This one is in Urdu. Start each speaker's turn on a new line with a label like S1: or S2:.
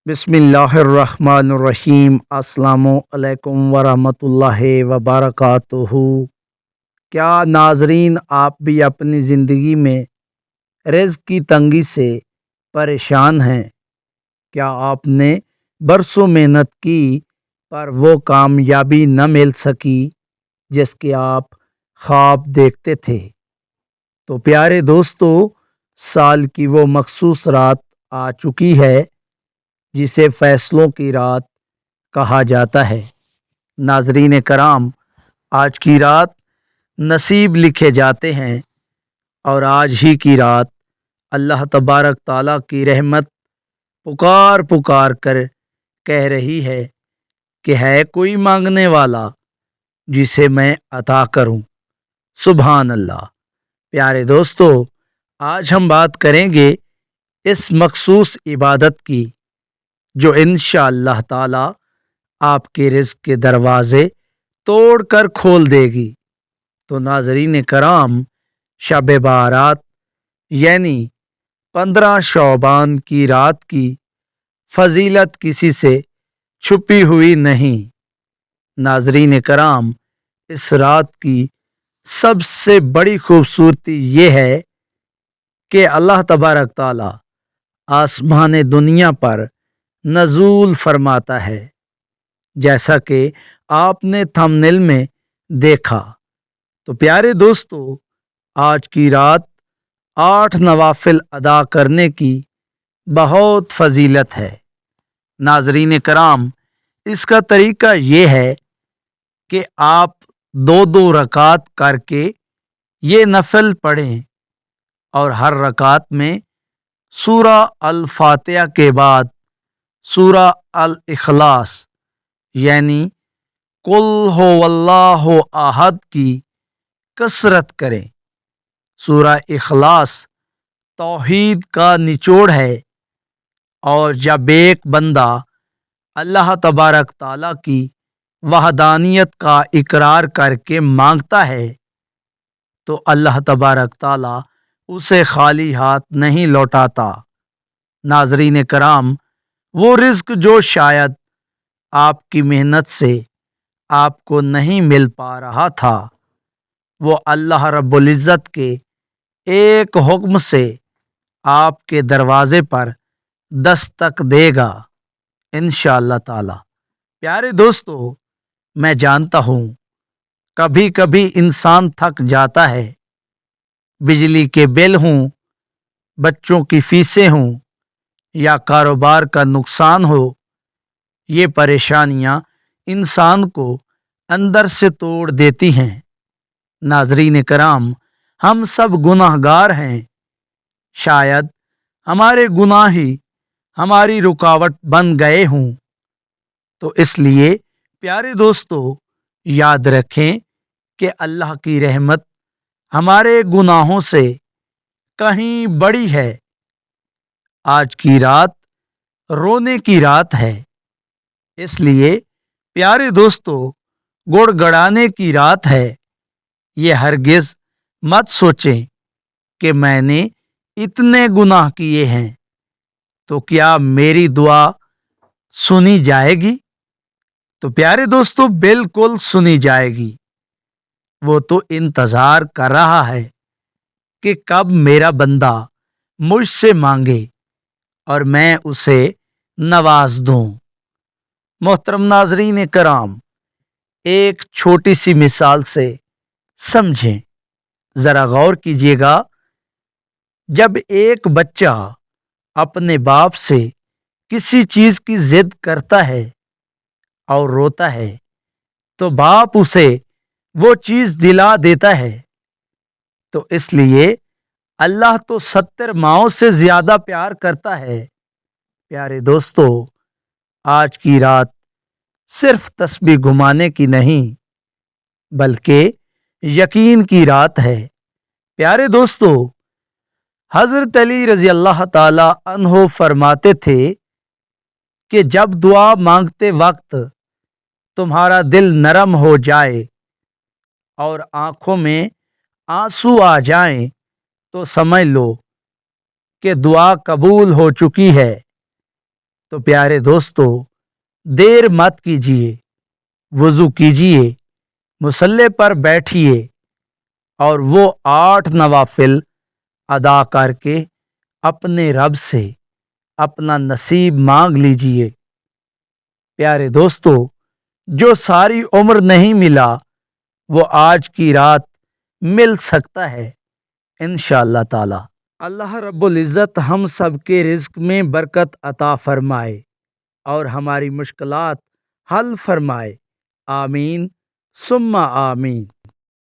S1: بسم اللہ الرحمن الرحیم۔ السلام علیکم ورحمۃ اللہ وبرکاتہ۔ کیا ناظرین آپ بھی اپنی زندگی میں رزق کی تنگی سے پریشان ہیں؟ کیا آپ نے برسوں محنت کی پر وہ کامیابی نہ مل سکی جس کے آپ خواب دیکھتے تھے؟ تو پیارے دوستو، سال کی وہ مخصوص رات آ چکی ہے جسے فیصلوں کی رات کہا جاتا ہے۔ ناظرین کرام، آج کی رات نصیب لکھے جاتے ہیں، اور آج ہی کی رات اللہ تبارک تعالیٰ کی رحمت پکار پکار کر کہہ رہی ہے کہ ہے کوئی مانگنے والا جسے میں عطا کروں۔ سبحان اللہ۔ پیارے دوستو، آج ہم بات کریں گے اس مخصوص عبادت کی جو انشاءاللہ تعالی آپ کے رزق کے دروازے توڑ کر کھول دے گی۔ تو ناظرین کرام، شب بارات یعنی 15 شعبان کی رات کی فضیلت کسی سے چھپی ہوئی نہیں۔ ناظرین کرام، اس رات کی سب سے بڑی خوبصورتی یہ ہے کہ اللہ تبارک تعالی آسمان دنیا پر نزول فرماتا ہے، جیسا کہ آپ نے تھمبنیل میں دیکھا۔ تو پیارے دوستو، آج کی رات 8 نوافل ادا کرنے کی بہت فضیلت ہے۔ ناظرین کرام، اس کا طریقہ یہ ہے کہ آپ 2 رکعت کر کے یہ نفل پڑھیں، اور ہر رکعت میں سورہ الفاتحہ کے بعد سورہ الاخلاص یعنی قل هو اللہ احد کی کثرت کریں۔ سورہ اخلاص توحید کا نچوڑ ہے، اور جب ایک بندہ اللہ تبارک تعالیٰ کی وحدانیت کا اقرار کر کے مانگتا ہے تو اللہ تبارک تعالیٰ اسے خالی ہاتھ نہیں لوٹاتا۔ ناظرین کرام، وہ رزق جو شاید آپ کی محنت سے آپ کو نہیں مل پا رہا تھا، وہ اللہ رب العزت کے ایک حکم سے آپ کے دروازے پر دستک دے گا انشاءاللہ تعالی۔ پیارے دوستو، میں جانتا ہوں کبھی کبھی انسان تھک جاتا ہے، بجلی کے بل ہوں، بچوں کی فیسیں ہوں، یا کاروبار کا نقصان ہو، یہ پریشانیاں انسان کو اندر سے توڑ دیتی ہیں۔ ناظرین کرام، ہم سب گناہ گار ہیں، شاید ہمارے گناہ ہی ہماری رکاوٹ بن گئے ہوں۔ تو اس لیے پیارے دوستو، یاد رکھیں کہ اللہ کی رحمت ہمارے گناہوں سے کہیں بڑی ہے۔ آج کی رات رونے کی رات ہے، اس لیے پیارے دوستو، گڑ گڑانے کی رات ہے۔ یہ ہرگز مت سوچیں کہ میں نے اتنے گناہ کیے ہیں تو کیا میری دعا سنی جائے گی؟ تو پیارے دوستو، بالکل سنی جائے گی۔ وہ تو انتظار کر رہا ہے کہ کب میرا بندہ مجھ سے مانگے اور میں اسے نواز دوں۔ محترم ناظرین کرام، ایک چھوٹی سی مثال سے سمجھیں، ذرا غور کیجیے گا۔ جب ایک بچہ اپنے باپ سے کسی چیز کی ضد کرتا ہے اور روتا ہے تو باپ اسے وہ چیز دلا دیتا ہے۔ تو اس لیے اللہ تو 70 ماؤں سے زیادہ پیار کرتا ہے۔ پیارے دوستو، آج کی رات صرف تسبیح گھمانے کی نہیں بلکہ یقین کی رات ہے۔ پیارے دوستو، حضرت علی رضی اللہ تعالی عنہ فرماتے تھے کہ جب دعا مانگتے وقت تمہارا دل نرم ہو جائے اور آنکھوں میں آنسو آ جائیں تو سمجھ لو کہ دعا قبول ہو چکی ہے۔ تو پیارے دوستو، دیر مت کیجیے، وضو کیجیے، مصلی پر بیٹھیے اور وہ 8 نوافل ادا کر کے اپنے رب سے اپنا نصیب مانگ لیجیے۔ پیارے دوستو، جو ساری عمر نہیں ملا وہ آج کی رات مل سکتا ہے انشاءاللہ تعالی۔ اللہ رب العزت ہم سب کے رزق میں برکت عطا فرمائے اور ہماری مشکلات حل فرمائے، آمین ثم آمین۔